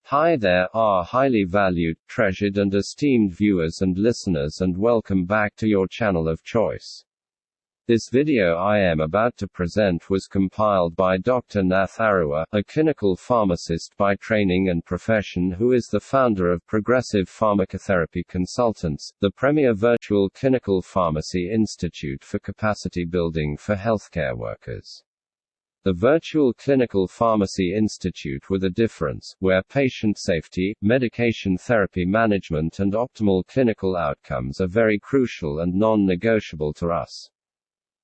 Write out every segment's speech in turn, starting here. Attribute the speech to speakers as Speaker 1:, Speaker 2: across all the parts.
Speaker 1: Hi there, our highly valued, treasured and esteemed viewers and listeners, and welcome back to your channel of choice. This video I am about to present was compiled by Dr. Nath Arua, a clinical pharmacist by training and profession who is the founder of Progressive Pharmacotherapy Consultants, the premier virtual clinical pharmacy institute for capacity building for healthcare workers. The Virtual Clinical Pharmacy Institute with a difference, where patient safety, medication therapy management and optimal clinical outcomes are very crucial and non-negotiable to us.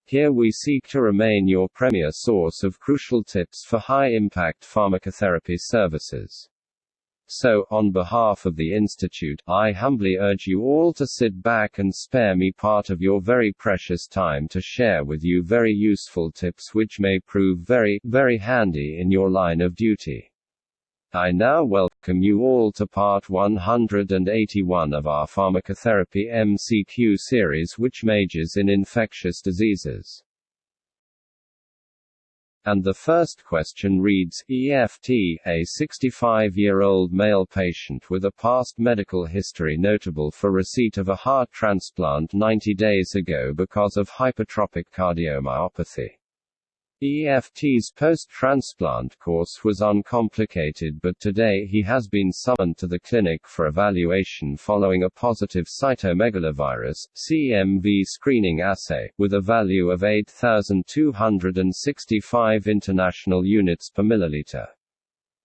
Speaker 1: Here we seek to remain your premier source of crucial tips for high-impact pharmacotherapy services. So, on behalf of the Institute, I humbly urge you all to sit back and spare me part of your very precious time to share with you very useful tips which may prove very, very handy in your line of duty. I now welcome you all to part 181 of our Pharmacotherapy MCQ series, which majors in infectious diseases. And the first question reads, EFT, a 65-year-old male patient with a past medical history notable for receipt of a heart transplant 90 days ago because of hypertrophic cardiomyopathy. EFT's post-transplant course was uncomplicated, but today he has been summoned to the clinic for evaluation following a positive cytomegalovirus (CMV) screening assay, with a value of 8,265 international units per milliliter.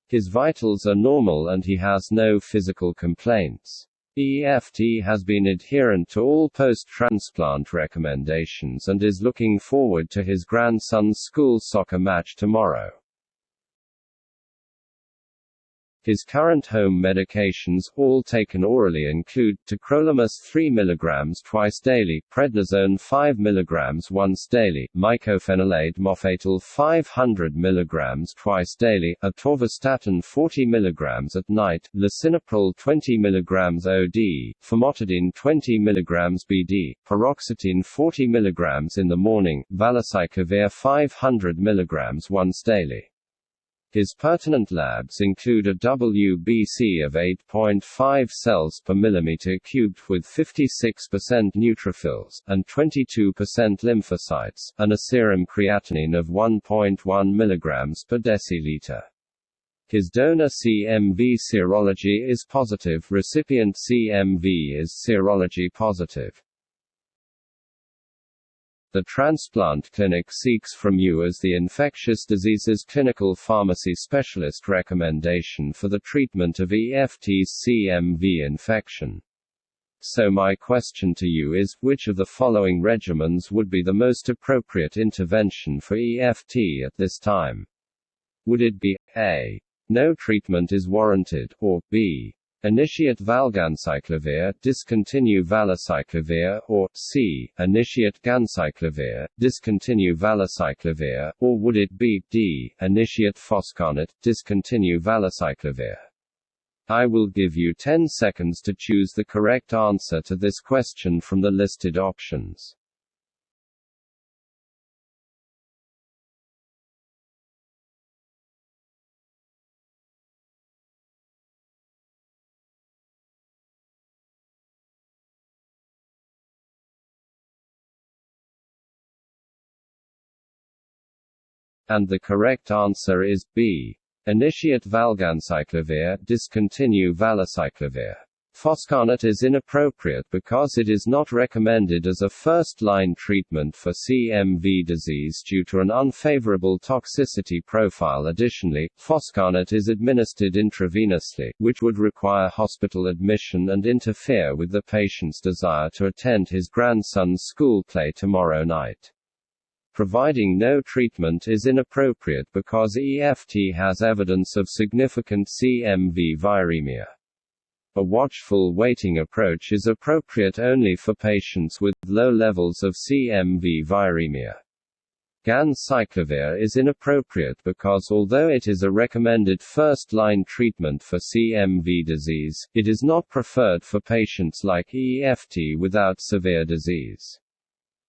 Speaker 1: His vitals are normal and he has no physical complaints. EFT has been adherent to all post-transplant recommendations and is looking forward to his grandson's school soccer match tomorrow. His current home medications, all taken orally, include tacrolimus 3 mg twice daily, prednisone 5 mg once daily, mycophenolate mofetil 500 mg twice daily, atorvastatin 40 mg at night, lisinopril 20 mg OD, famotidine 20 mg BD, paroxetine 40 mg in the morning, valganciclovir 500 mg once daily. His pertinent labs include a WBC of 8.5 cells per millimeter cubed with 56% neutrophils, and 22% lymphocytes, and a serum creatinine of 1.1 mg per deciliter. His donor CMV serology is positive, recipient CMV is serology positive. The transplant clinic seeks from you as the infectious diseases clinical pharmacy specialist recommendation for the treatment of EFT's CMV infection. So my question to you is, which of the following regimens would be the most appropriate intervention for EFT at this time? Would it be A. No treatment is warranted, or B. Initiate Valganciclovir, discontinue Valganciclovir, or C. Initiate Ganciclovir, discontinue Valganciclovir, or would it be D. Initiate Foscarnet, discontinue Valganciclovir? I will give you 10 seconds to choose the correct answer to this question from the listed options. And the correct answer is B. Initiate Valganciclovir, discontinue Valganciclovir. Foscarnet is inappropriate because it is not recommended as a first-line treatment for CMV disease due to an unfavorable toxicity profile. Additionally, Foscarnet is administered intravenously, which would require hospital admission and interfere with the patient's desire to attend his grandson's school play tomorrow night. Providing no treatment is inappropriate because EFT has evidence of significant CMV viremia. A watchful waiting approach is appropriate only for patients with low levels of CMV viremia. Ganciclovir is inappropriate because although it is a recommended first-line treatment for CMV disease, it is not preferred for patients like EFT without severe disease.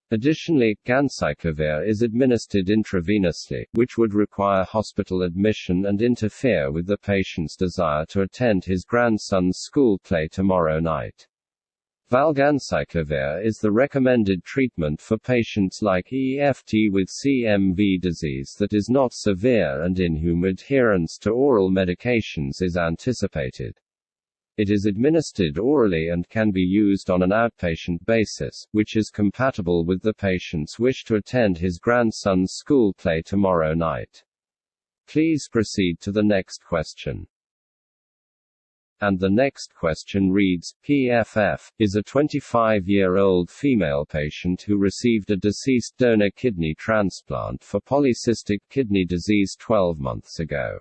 Speaker 1: Additionally, Ganciclovir is administered intravenously, which would require hospital admission and interfere with the patient's desire to attend his grandson's school play tomorrow night. Valganciclovir is the recommended treatment for patients like EFT with CMV disease that is not severe and in whom adherence to oral medications is anticipated. It is administered orally and can be used on an outpatient basis, which is compatible with the patient's wish to attend his grandson's school play tomorrow night. Please proceed to the next question. And the next question reads, PFF, is a 25-year-old female patient who received a deceased donor kidney transplant for polycystic kidney disease 12 months ago.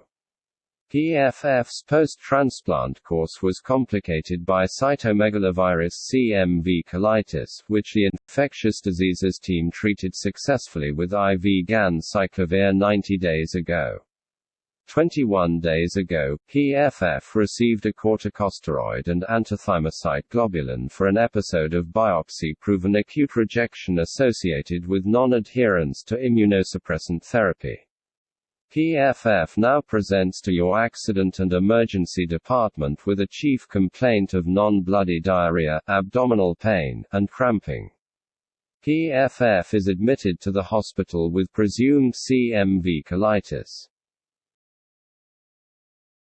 Speaker 1: PFF's post-transplant course was complicated by cytomegalovirus CMV colitis, which the infectious diseases team treated successfully with IV Ganciclovir 90 days ago. 21 days ago, PFF received a corticosteroid and antithymocyte globulin for an episode of biopsy-proven acute rejection associated with non-adherence to immunosuppressant therapy. PFF now presents to your accident and emergency department with a chief complaint of non-bloody diarrhea, abdominal pain, and cramping. PFF is admitted to the hospital with presumed CMV colitis.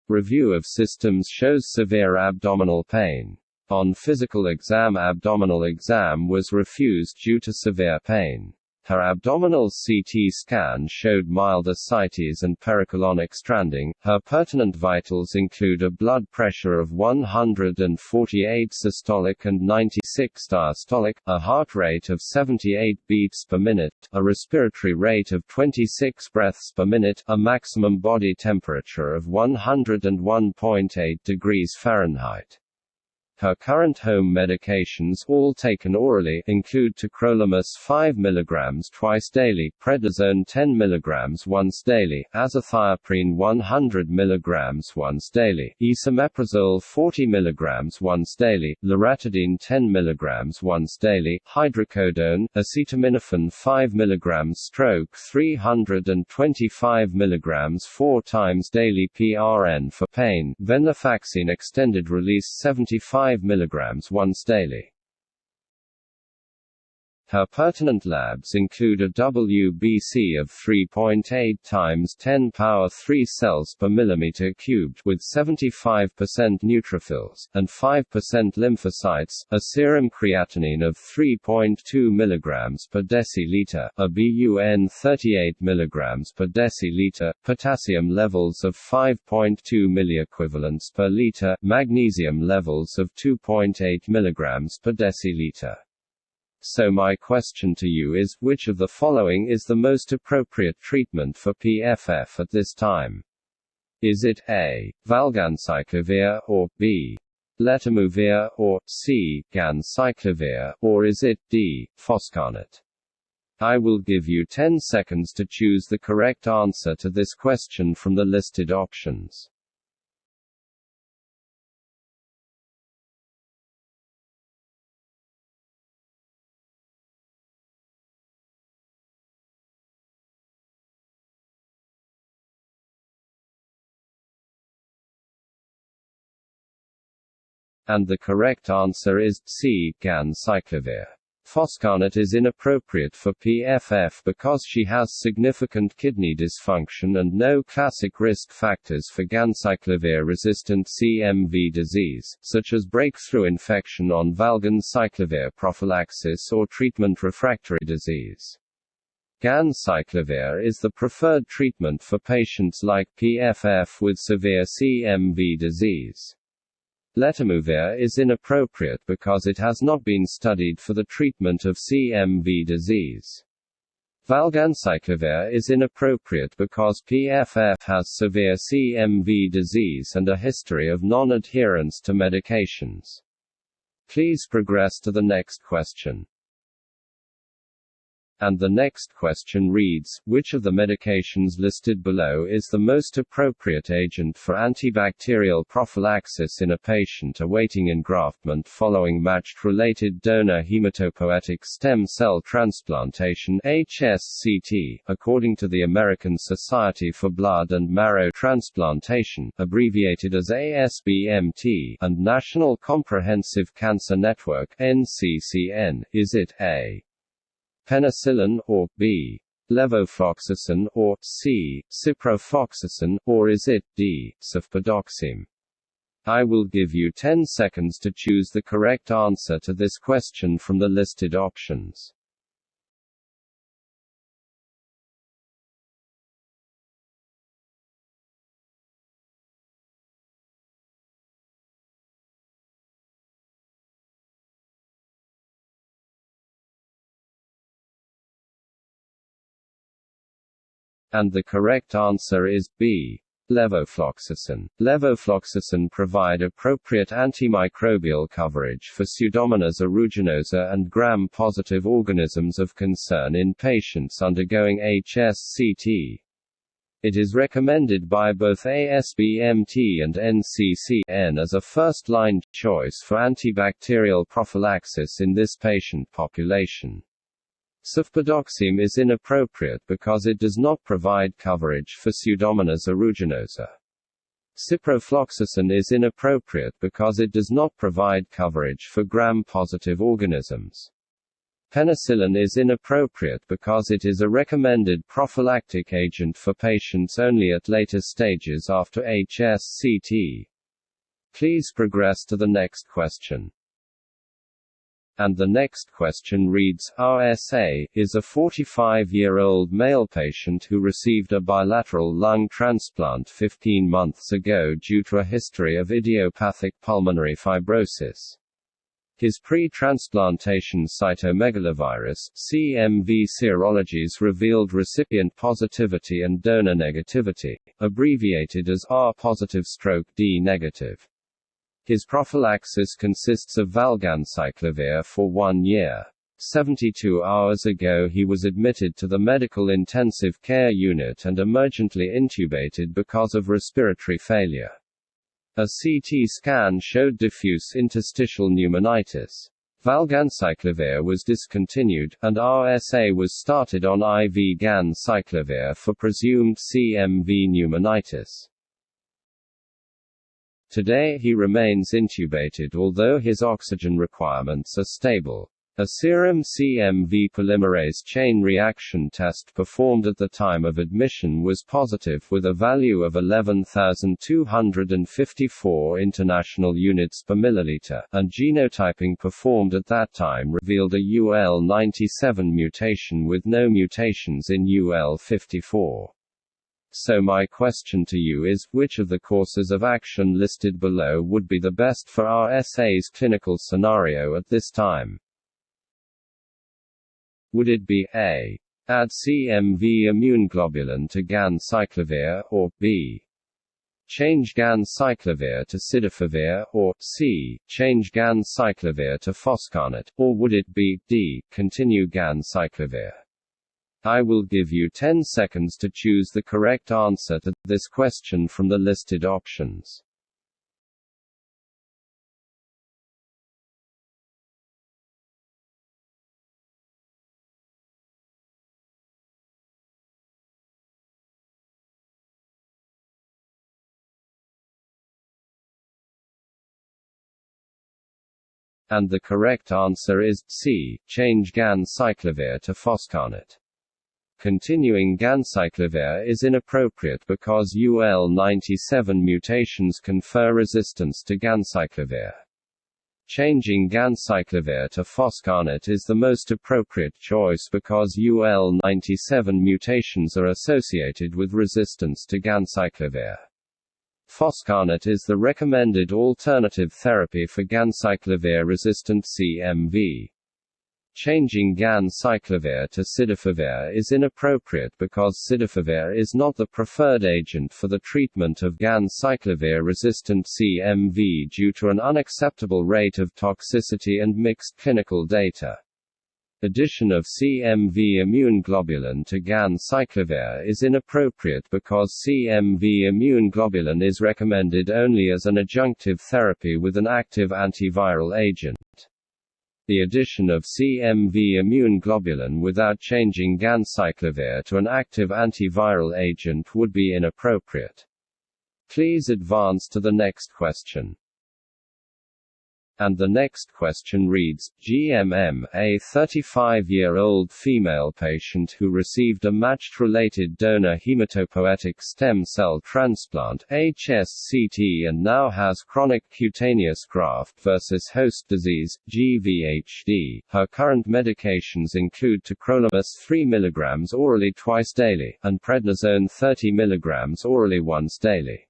Speaker 1: Review of systems shows severe abdominal pain. On physical exam, abdominal exam was refused due to severe pain. Her abdominal CT scan showed mild ascites and pericolonic stranding. Her pertinent vitals include a blood pressure of 148 systolic and 96 diastolic, a heart rate of 78 beats per minute, a respiratory rate of 26 breaths per minute, a maximum body temperature of 101.8 degrees Fahrenheit. Her current home medications, all taken orally, include tacrolimus 5 mg twice daily, prednisone 10 mg once daily, azathioprine 100 mg once daily, esomeprazole 40 mg once daily, loratadine 10 mg once daily, hydrocodone, acetaminophen 5 mg stroke 325 mg 4 times daily PRN for pain, venlafaxine extended release 75 mg once daily. Her pertinent labs include a WBC of 3.8 times 10 power 3 cells per millimeter cubed with 75% neutrophils and 5% lymphocytes, a serum creatinine of 3.2 mg per deciliter, a BUN 38 mg per deciliter, potassium levels of 5.2 milliequivalents per liter, magnesium levels of 2.8 mg per deciliter. So my question to you is, which of the following is the most appropriate treatment for PFF at this time? Is it A. Valganciclovir, or B. Letermovir, or C. Ganciclovir, or is it D. Foscarnet? I will give you 10 seconds to choose the correct answer to this question from the listed options. And the correct answer is C. Ganciclovir. Foscarnet is inappropriate for PFF because she has significant kidney dysfunction and no classic risk factors for Ganciclovir-resistant CMV disease, such as breakthrough infection on Valganciclovir prophylaxis or treatment-refractory disease. Ganciclovir is the preferred treatment for patients like PFF with severe CMV disease. Letermovir is inappropriate because it has not been studied for the treatment of CMV disease. Valganciclovir is inappropriate because PFF has severe CMV disease and a history of non-adherence to medications. Please progress to the next question. And the next question reads, which of the medications listed below is the most appropriate agent for antibacterial prophylaxis in a patient awaiting engraftment following matched-related donor hematopoietic stem cell transplantation (HSCT), according to the American Society for Blood and Marrow Transplantation, abbreviated as ASBMT, and National Comprehensive Cancer Network (NCCN)? Is it A, penicillin, or B, levofloxacin, or C, ciprofloxacin, or is it D, sulfadoxime? I will give you 10 seconds to choose the correct answer to this question from the listed options. And the correct answer is B, levofloxacin. Levofloxacin provide appropriate antimicrobial coverage for Pseudomonas aeruginosa and gram-positive organisms of concern in patients undergoing HSCT. It is recommended by both ASBMT and NCCN as a first-line choice for antibacterial prophylaxis in this patient population. Sulfadoxime is inappropriate because it does not provide coverage for Pseudomonas aeruginosa. Ciprofloxacin is inappropriate because it does not provide coverage for gram-positive organisms. Penicillin is inappropriate because it is a recommended prophylactic agent for patients only at later stages after HSCT. Please progress to the next question. And the next question reads, RSA is a 45-year-old male patient who received a bilateral lung transplant 15 months ago due to a history of idiopathic pulmonary fibrosis. His pre-transplantation cytomegalovirus (CMV) serologies revealed recipient positivity and donor negativity, abbreviated as R-positive/D negative. His prophylaxis consists of Valganciclovir for 1 year. 72 hours ago he was admitted to the medical intensive care unit and emergently intubated because of respiratory failure. A CT scan showed diffuse interstitial pneumonitis. Valganciclovir was discontinued, and RSA was started on IV Ganciclovir for presumed CMV pneumonitis. Today he remains intubated although his oxygen requirements are stable. A serum CMV polymerase chain reaction test performed at the time of admission was positive with a value of 11,254 international units per milliliter, and genotyping performed at that time revealed a UL97 mutation with no mutations in UL54. So my question to you is, which of the courses of action listed below would be the best for RSA's clinical scenario at this time? Would it be A, add CMV immunoglobulin to Ganciclovir, or B, change Ganciclovir to cidofovir, or C, change Ganciclovir to foscarnet, or would it be D, continue Ganciclovir? I will give you 10 seconds to choose the correct answer to this question from the listed options. And the correct answer is C, change Ganciclovir to foscarnet. Continuing Ganciclovir is inappropriate because UL97 mutations confer resistance to Ganciclovir. Changing Ganciclovir to foscarnet is the most appropriate choice because UL97 mutations are associated with resistance to Ganciclovir. Foscarnet is the recommended alternative therapy for Ganciclovir-resistant CMV. Changing Ganciclovir to cidofovir is inappropriate because cidofovir is not the preferred agent for the treatment of Ganciclovir-resistant CMV due to an unacceptable rate of toxicity and mixed clinical data. Addition of CMV immune globulin to Ganciclovir is inappropriate because CMV immune globulin is recommended only as an adjunctive therapy with an active antiviral agent. The addition of CMV immune globulin without changing Ganciclovir to an active antiviral agent would be inappropriate. Please advance to the next question. And the next question reads, GMM, a 35-year-old female patient who received a matched-related donor hematopoietic stem cell transplant (HSCT) and now has chronic cutaneous graft versus host disease (GVHD). Her current medications include tacrolimus 3 mg orally twice daily, and prednisone 30 mg orally once daily.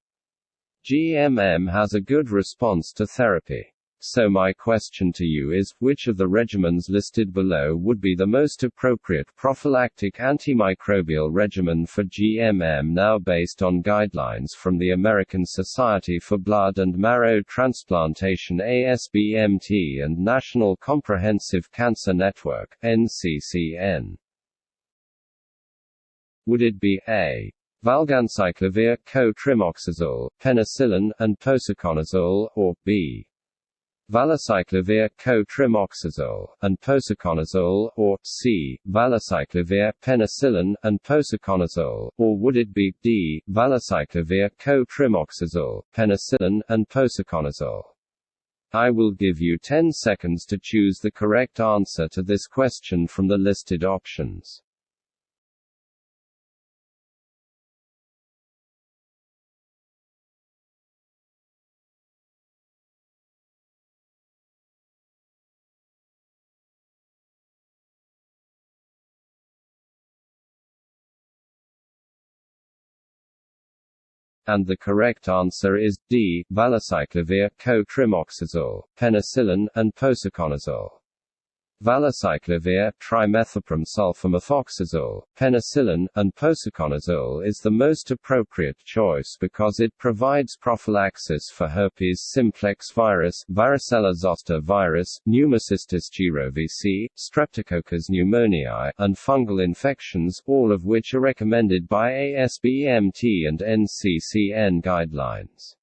Speaker 1: GMM has a good response to therapy. So my question to you is, which of the regimens listed below would be the most appropriate prophylactic antimicrobial regimen for GMM now based on guidelines from the American Society for Blood and Marrow Transplantation ASBMT and National Comprehensive Cancer Network NCCN? Would it be A. Valganciclovir, Co-trimoxazole, Penicillin, and posaconazole, or B. Valganciclovir, Co-trimoxazole, and posaconazole, or C. Valganciclovir, Penicillin, and posaconazole, or would it be D. Valganciclovir, Co-trimoxazole, Penicillin, and posaconazole? I will give you 10 seconds to choose the correct answer to this question from the listed options. And the correct answer is D. Valganciclovir, Co-trimoxazole, Penicillin, and posaconazole. Valganciclovir, trimethoprim sulfamethoxazole, penicillin, and posaconazole is the most appropriate choice because it provides prophylaxis for herpes simplex virus, varicella zoster virus, pneumocystis jirovecii, streptococcus pneumoniae, and fungal infections, all of which are recommended by ASBMT and NCCN guidelines.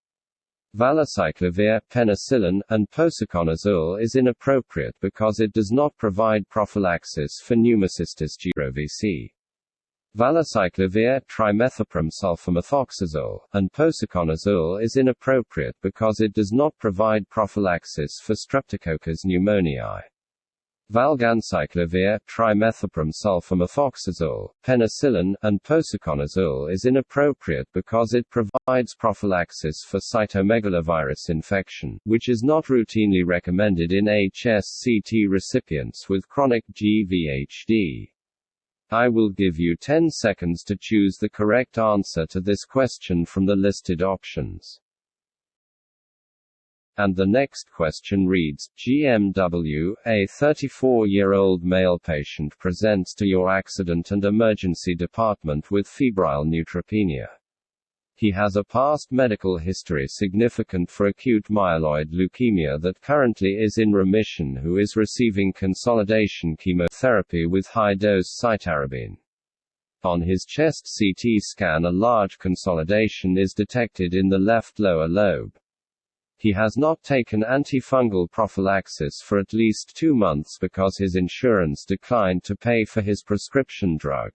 Speaker 1: Valganciclovir, penicillin, and posaconazole is inappropriate because it does not provide prophylaxis for pneumocystis jirovecii. Valganciclovir, trimethoprim sulfamethoxazole, and posaconazole is inappropriate because it does not provide prophylaxis for streptococcus pneumoniae. Valganciclovir, trimethoprim sulfamethoxazole, penicillin, and posaconazole is inappropriate because it provides prophylaxis for cytomegalovirus infection, which is not routinely recommended in HSCT recipients with chronic GVHD. I will give you 10 seconds to choose the correct answer to this question from the listed options. And the next question reads, GMW, a 34-year-old male patient presents to your accident and emergency department with febrile neutropenia. He has a past medical history significant for acute myeloid leukemia that currently is in remission, who is receiving consolidation chemotherapy with high-dose cytarabine. On his chest CT scan, a large consolidation is detected in the left lower lobe. He has not taken antifungal prophylaxis for at least 2 months because his insurance declined to pay for his prescription drug.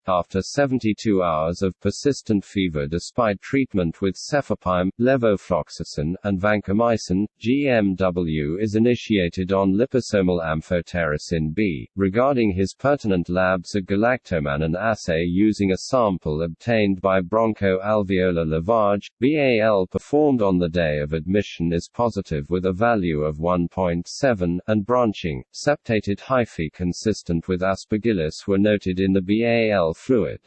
Speaker 1: After 72 hours of persistent fever despite treatment with cefepime, levofloxacin, and vancomycin, GMW is initiated on liposomal amphotericin B. Regarding his pertinent labs, a galactomannan assay using a sample obtained by bronchoalveolar lavage, BAL, performed on the day of admission is positive with a value of 1.7, and branching, septated hyphae consistent with aspergillus were noted in the BAL fluid.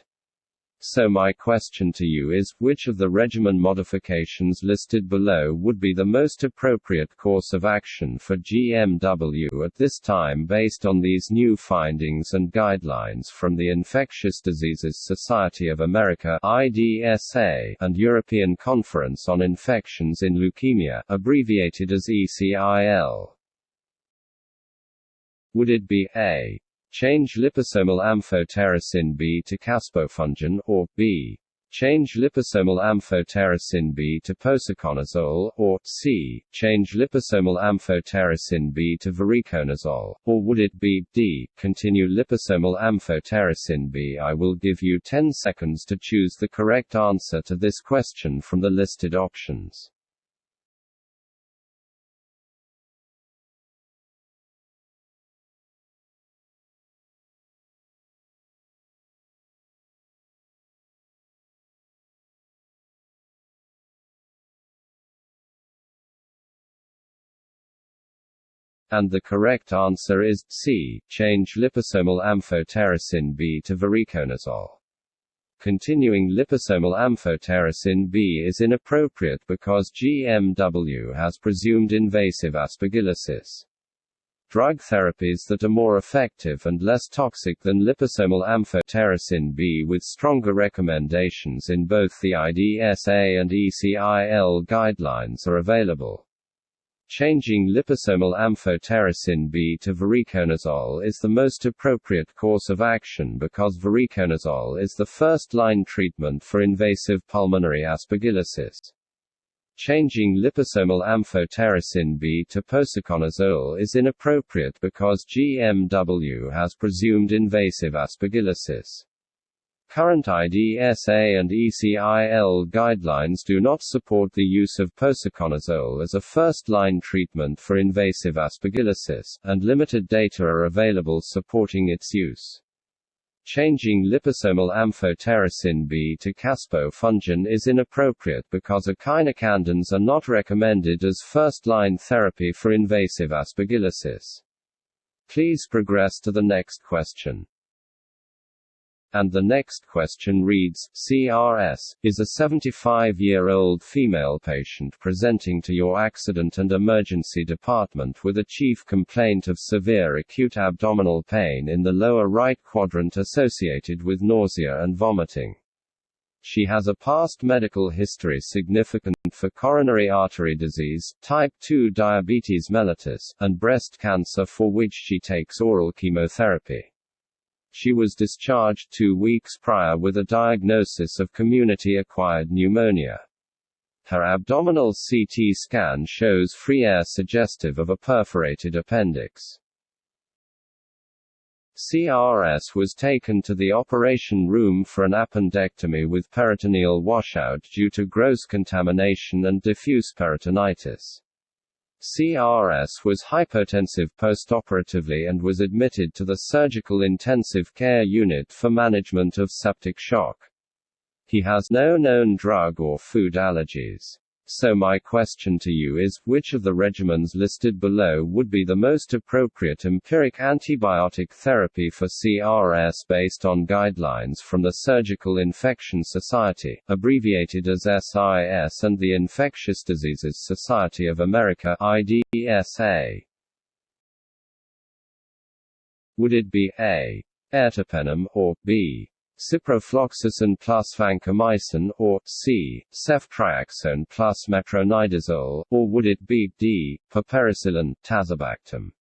Speaker 1: So my question to you is, which of the regimen modifications listed below would be the most appropriate course of action for GMW at this time based on these new findings and guidelines from the Infectious Diseases Society of America (IDSA) and European Conference on Infections in Leukemia, abbreviated as ECIL? Would it be A. Change liposomal amphotericin B to caspofungin, or B. Change liposomal amphotericin B to posaconazole, or C. Change liposomal amphotericin B to voriconazole, or would it be D. Continue liposomal amphotericin B? I will give you 10 seconds to choose the correct answer to this question from the listed options. And the correct answer is C. Change liposomal amphotericin B to voriconazole. Continuing liposomal amphotericin B is inappropriate because GMW has presumed invasive aspergillosis. Drug therapies that are more effective and less toxic than liposomal amphotericin B with stronger recommendations in both the IDSA and ECIL guidelines are available. Changing liposomal amphotericin B to voriconazole is the most appropriate course of action because voriconazole is the first-line treatment for invasive pulmonary aspergillosis. Changing liposomal amphotericin B to posaconazole is inappropriate because GMW has presumed invasive aspergillosis. Current IDSA and ECIL guidelines do not support the use of posaconazole as a first-line treatment for invasive aspergillosis, and limited data are available supporting its use. Changing liposomal amphotericin B to caspofungin is inappropriate because echinocandins are not recommended as first-line therapy for invasive aspergillosis. Please progress to the next question. And the next question reads, CRS, is a 75-year-old female patient presenting to your accident and emergency department with a chief complaint of severe acute abdominal pain in the lower right quadrant associated with nausea and vomiting. She has a past medical history significant for coronary artery disease, type 2 diabetes mellitus, and breast cancer for which she takes oral chemotherapy. She was discharged 2 weeks prior with a diagnosis of community-acquired pneumonia. Her abdominal CT scan shows free air suggestive of a perforated appendix. CRS was taken to the operation room for an appendectomy with peritoneal washout due to gross contamination and diffuse peritonitis. CRS was hypotensive postoperatively and was admitted to the surgical intensive care unit for management of septic shock. He has no known drug or food allergies. So my question to you is, which of the regimens listed below would be the most appropriate empiric antibiotic therapy for CRS based on guidelines from the Surgical Infection Society, abbreviated as SIS, and the Infectious Diseases Society of America, IDSA? Would it be A. Ertapenem, or B. ciprofloxacin plus vancomycin, or C. ceftriaxone plus metronidazole, or would it be D. piperacillin, tazobactam?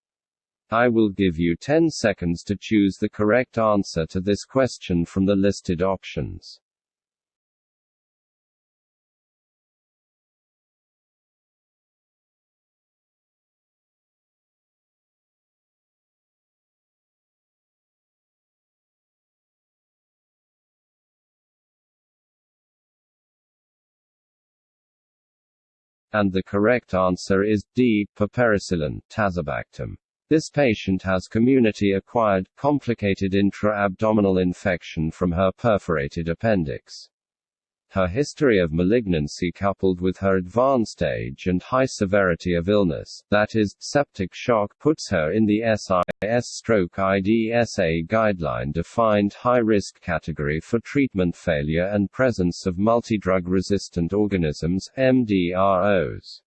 Speaker 1: I will give you 10 seconds to choose the correct answer to this question from the listed options. And the correct answer is D. piperacillin, tazobactam. This patient has community-acquired, complicated intra-abdominal infection from her perforated appendix. Her history of malignancy coupled with her advanced age and high severity of illness, that is, septic shock, puts her in the SIS/IDSA guideline-defined high-risk category for treatment failure and presence of multidrug-resistant organisms, MDROs.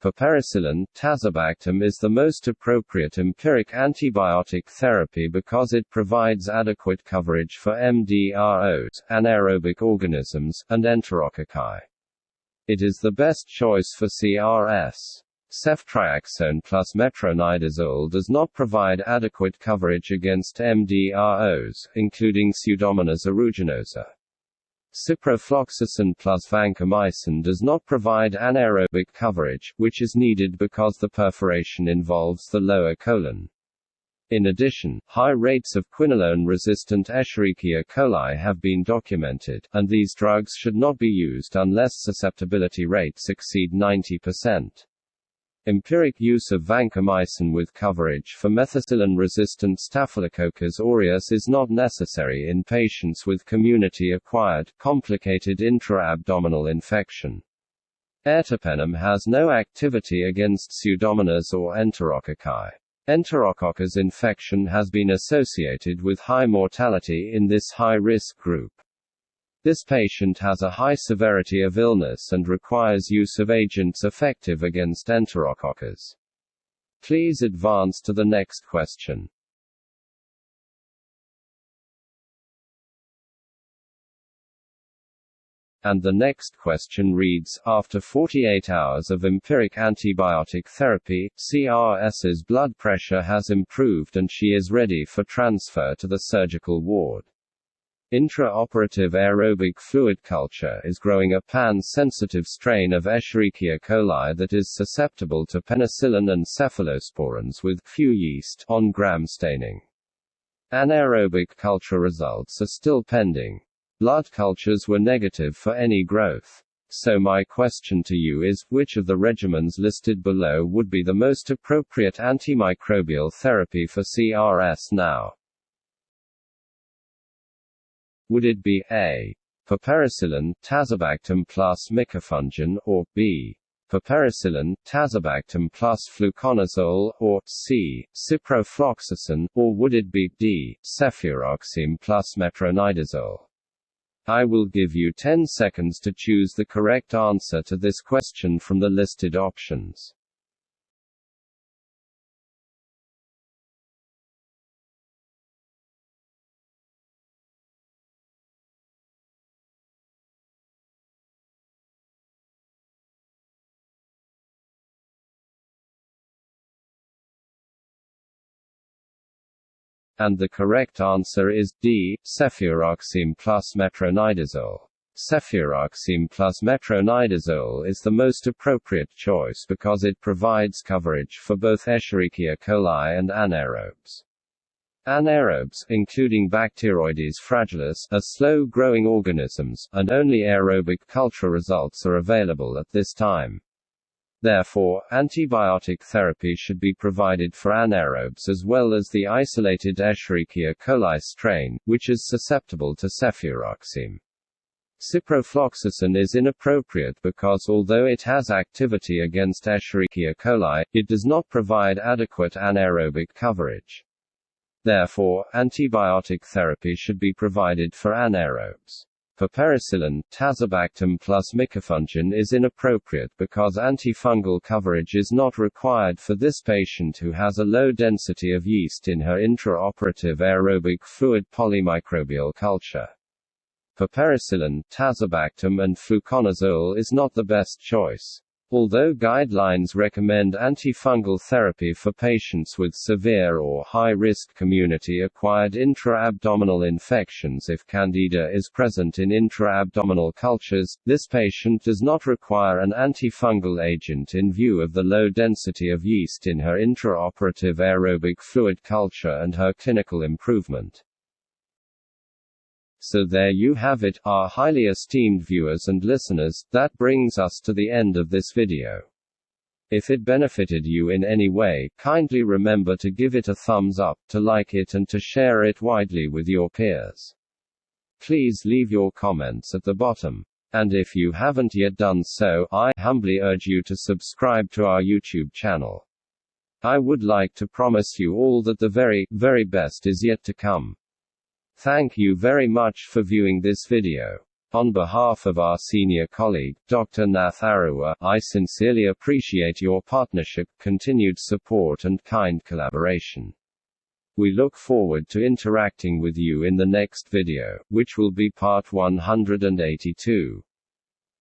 Speaker 1: Piperacillin, tazobactam is the most appropriate empiric antibiotic therapy because it provides adequate coverage for MDROs, anaerobic organisms, and enterococci. It is the best choice for CRS. Ceftriaxone plus metronidazole does not provide adequate coverage against MDROs, including Pseudomonas aeruginosa. Ciprofloxacin plus vancomycin does not provide anaerobic coverage, which is needed because the perforation involves the lower colon. In addition, high rates of quinolone-resistant Escherichia coli have been documented, and these drugs should not be used unless susceptibility rates exceed 90%. Empiric use of vancomycin with coverage for methicillin-resistant Staphylococcus aureus is not necessary in patients with community-acquired, complicated intra-abdominal infection. Ertapenem has no activity against Pseudomonas or Enterococci. Enterococcus infection has been associated with high mortality in this high-risk group. This patient has a high severity of illness and requires use of agents effective against Enterococcus. Please advance to the next question. And the next question reads, after 48 hours of empiric antibiotic therapy, CRS's blood pressure has improved and she is ready for transfer to the surgical ward. Intraoperative aerobic fluid culture is growing a pan-sensitive strain of Escherichia coli that is susceptible to penicillin and cephalosporins with few yeast on gram staining. Anaerobic culture results are still pending. Blood cultures were negative for any growth. So my question to you is, which of the regimens listed below would be the most appropriate antimicrobial therapy for CRS now? Would it be A. Piperacillin, tazobactam plus micafungin, or B. Piperacillin, tazobactam plus fluconazole, or C. Ciprofloxacin, or would it be D. Cefuroxime plus metronidazole? I will give you 10 seconds to choose the correct answer to this question from the listed options. And the correct answer is D. Cefuroxime plus metronidazole. Cefuroxime plus metronidazole is the most appropriate choice because it provides coverage for both Escherichia coli and anaerobes. Anaerobes, including Bacteroides fragilis, are slow-growing organisms, and only aerobic culture results are available at this time. Therefore, antibiotic therapy should be provided for anaerobes as well as the isolated Escherichia coli strain, which is susceptible to cefuroxime. Ciprofloxacin is inappropriate because although it has activity against Escherichia coli, it does not provide adequate anaerobic coverage. Therefore, antibiotic therapy should be provided for anaerobes. Piperacillin, tazobactam plus micafungin is inappropriate because antifungal coverage is not required for this patient who has a low density of yeast in her intraoperative aerobic fluid polymicrobial culture. Piperacillin, tazobactam and fluconazole is not the best choice. Although guidelines recommend antifungal therapy for patients with severe or high-risk community-acquired intra-abdominal infections if Candida is present in intra-abdominal cultures, this patient does not require an antifungal agent in view of the low density of yeast in her intraoperative aerobic fluid culture and her clinical improvement. So there you have it, our highly esteemed viewers and listeners, that brings us to the end of this video. If it benefited you in any way, kindly remember to give it a thumbs up, to like it and to share it widely with your peers. Please leave your comments at the bottom. And if you haven't yet done so, I humbly urge you to subscribe to our YouTube channel. I would like to promise you all that the very, very best is yet to come. Thank you very much for viewing this video. On behalf of our senior colleague, Dr. Nath Arua, I sincerely appreciate your partnership, continued support and kind collaboration. We look forward to interacting with you in the next video, which will be part 182.